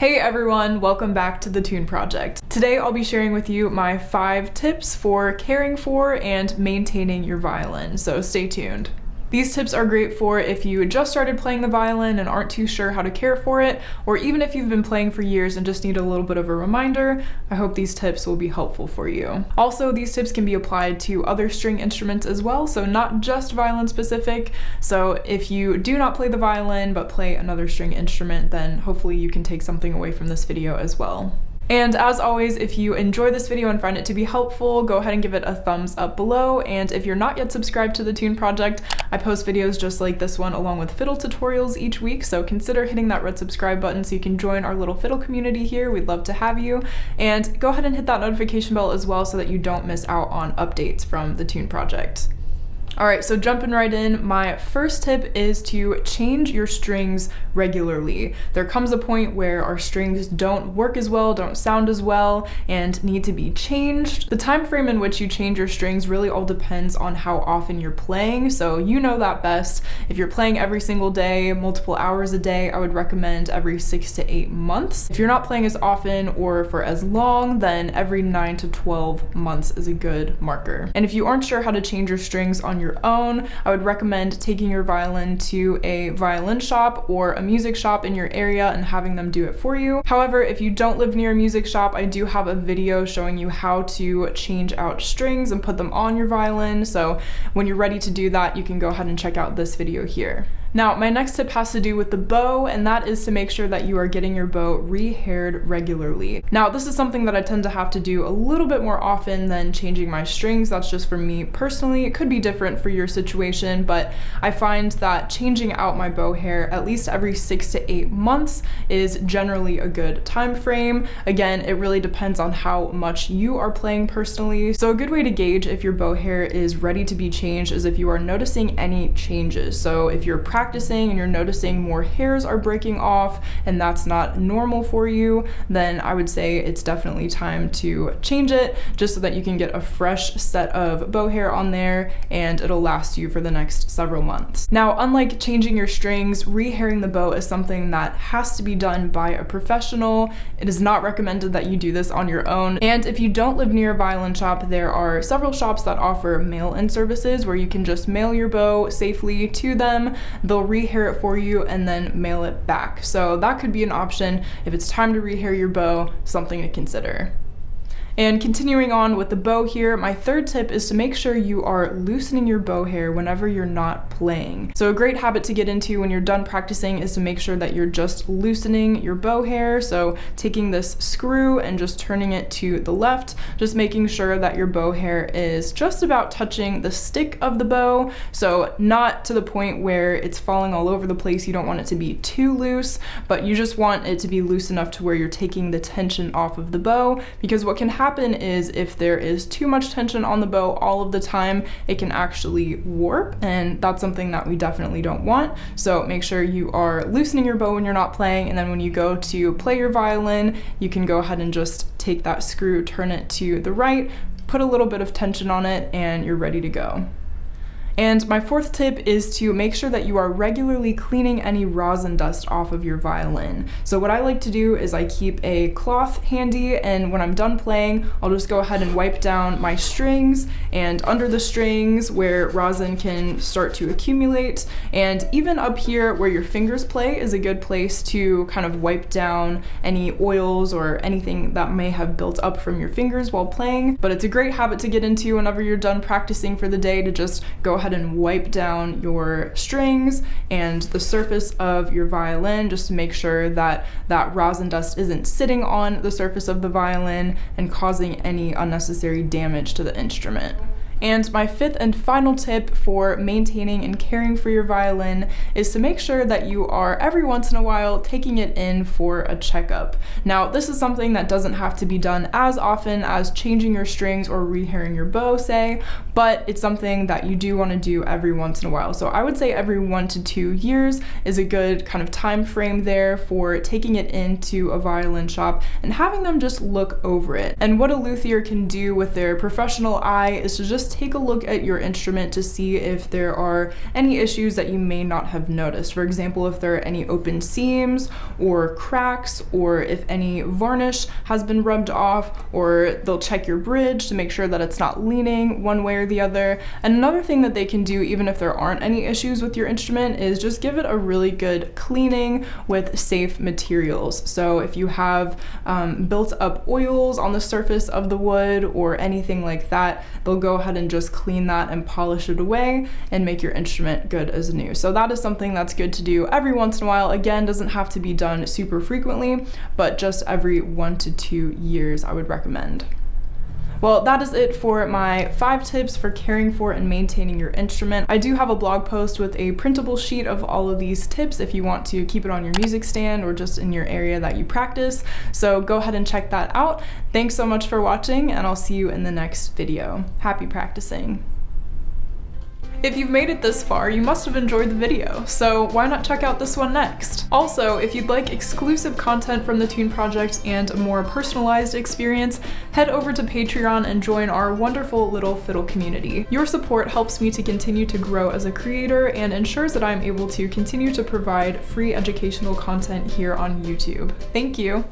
Hey everyone, welcome back to the Tune Project. Today I'll be sharing with you my 5 tips for caring for and maintaining your violin, so stay tuned. These tips are great for if you just started playing the violin and aren't too sure how to care for it, or even if you've been playing for years and just need a little bit of a reminder. I hope these tips will be helpful for you. Also, these tips can be applied to other string instruments as well, so not just violin specific. So if you do not play the violin but play another string instrument, then hopefully you can take something away from this video as well. And as always, if you enjoy this video and find it to be helpful, go ahead and give it a thumbs up below. And if you're not yet subscribed to the Tune Project, I post videos just like this one along with fiddle tutorials each week, so consider hitting that red subscribe button so you can join our little fiddle community here. We'd love to have you. And go ahead and hit that notification bell as well so that you don't miss out on updates from the Tune Project. Alright, so jumping right in, my first tip is to change your strings regularly. There comes a point where our strings don't work as well, don't sound as well, and need to be changed. The time frame in which you change your strings really all depends on how often you're playing, so you know that best. If you're playing every single day, multiple hours a day, I would recommend every 6 to 8 months. If you're not playing as often or for as long, then every 9 to 12 months is a good marker. And if you aren't sure how to change your strings on your own, I would recommend taking your violin to a violin shop or a music shop in your area and having them do it for you. However, if you don't live near a music shop, I do have a video showing you how to change out strings and put them on your violin. So when you're ready to do that, you can go ahead and check out this video here. Now, my next tip has to do with the bow, and that is to make sure that you are getting your bow re-haired regularly. Now, this is something that I tend to have to do a little bit more often than changing my strings. That's just for me personally. It could be different for your situation, but I find that changing out my bow hair at least every 6 to 8 months is generally a good time frame. Again, it really depends on how much you are playing personally. So a good way to gauge if your bow hair is ready to be changed is if you are noticing any changes. So if you're practicing and you're noticing more hairs are breaking off and that's not normal for you, then I would say it's definitely time to change it just so that you can get a fresh set of bow hair on there and it'll last you for the next several months. Now, unlike changing your strings, re-hairing the bow is something that has to be done by a professional. It is not recommended that you do this on your own. And if you don't live near a violin shop, there are several shops that offer mail-in services where you can just mail your bow safely to them. They'll rehair it for you and then mail it back. So that could be an option if it's time to rehair your bow, something to consider. And continuing on with the bow here, my third tip is to make sure you are loosening your bow hair whenever you're not playing. So a great habit to get into when you're done practicing is to make sure that you're just loosening your bow hair. So taking this screw and just turning it to the left, just making sure that your bow hair is just about touching the stick of the bow. So not to the point where it's falling all over the place. You don't want it to be too loose, but you just want it to be loose enough to where you're taking the tension off of the bow, because what can happen is if there is too much tension on the bow all of the time, it can actually warp, and that's something that we definitely don't want. So make sure you are loosening your bow when you're not playing, and then when you go to play your violin, you can go ahead and just take that screw, turn it to the right, put a little bit of tension on it, and you're ready to go. And my fourth tip is to make sure that you are regularly cleaning any rosin dust off of your violin. So what I like to do is I keep a cloth handy, and when I'm done playing, I'll just go ahead and wipe down my strings and under the strings where rosin can start to accumulate. And even up here where your fingers play is a good place to kind of wipe down any oils or anything that may have built up from your fingers while playing. But it's a great habit to get into whenever you're done practicing for the day, to just go ahead and wipe down your strings and the surface of your violin just to make sure that that rosin dust isn't sitting on the surface of the violin and causing any unnecessary damage to the instrument. And my fifth and final tip for maintaining and caring for your violin is to make sure that you are every once in a while taking it in for a checkup. Now, this is something that doesn't have to be done as often as changing your strings or rehairing your bow, say, but it's something that you do want to do every once in a while. So I would say every 1 to 2 years is a good kind of time frame there for taking it into a violin shop and having them just look over it. And what a luthier can do with their professional eye is to just just take a look at your instrument to see if there are any issues that you may not have noticed. For example, if there are any open seams or cracks, or if any varnish has been rubbed off, or they'll check your bridge to make sure that it's not leaning one way or the other. And another thing that they can do, even if there aren't any issues with your instrument, is just give it a really good cleaning with safe materials. So if you have built up oils on the surface of the wood or anything like that, they'll go ahead and just clean that and polish it away and make your instrument good as new. So that is something that's good to do every once in a while. Again, doesn't have to be done super frequently, but just every 1 to 2 years I would recommend. Well, that is it for my 5 tips for caring for and maintaining your instrument. I do have a blog post with a printable sheet of all of these tips if you want to keep it on your music stand or just in your area that you practice. So go ahead and check that out. Thanks so much for watching, and I'll see you in the next video. Happy practicing. If you've made it this far, you must have enjoyed the video, so why not check out this one next? Also, if you'd like exclusive content from the Tune Project and a more personalized experience, head over to Patreon and join our wonderful little fiddle community. Your support helps me to continue to grow as a creator and ensures that I'm able to continue to provide free educational content here on YouTube. Thank you!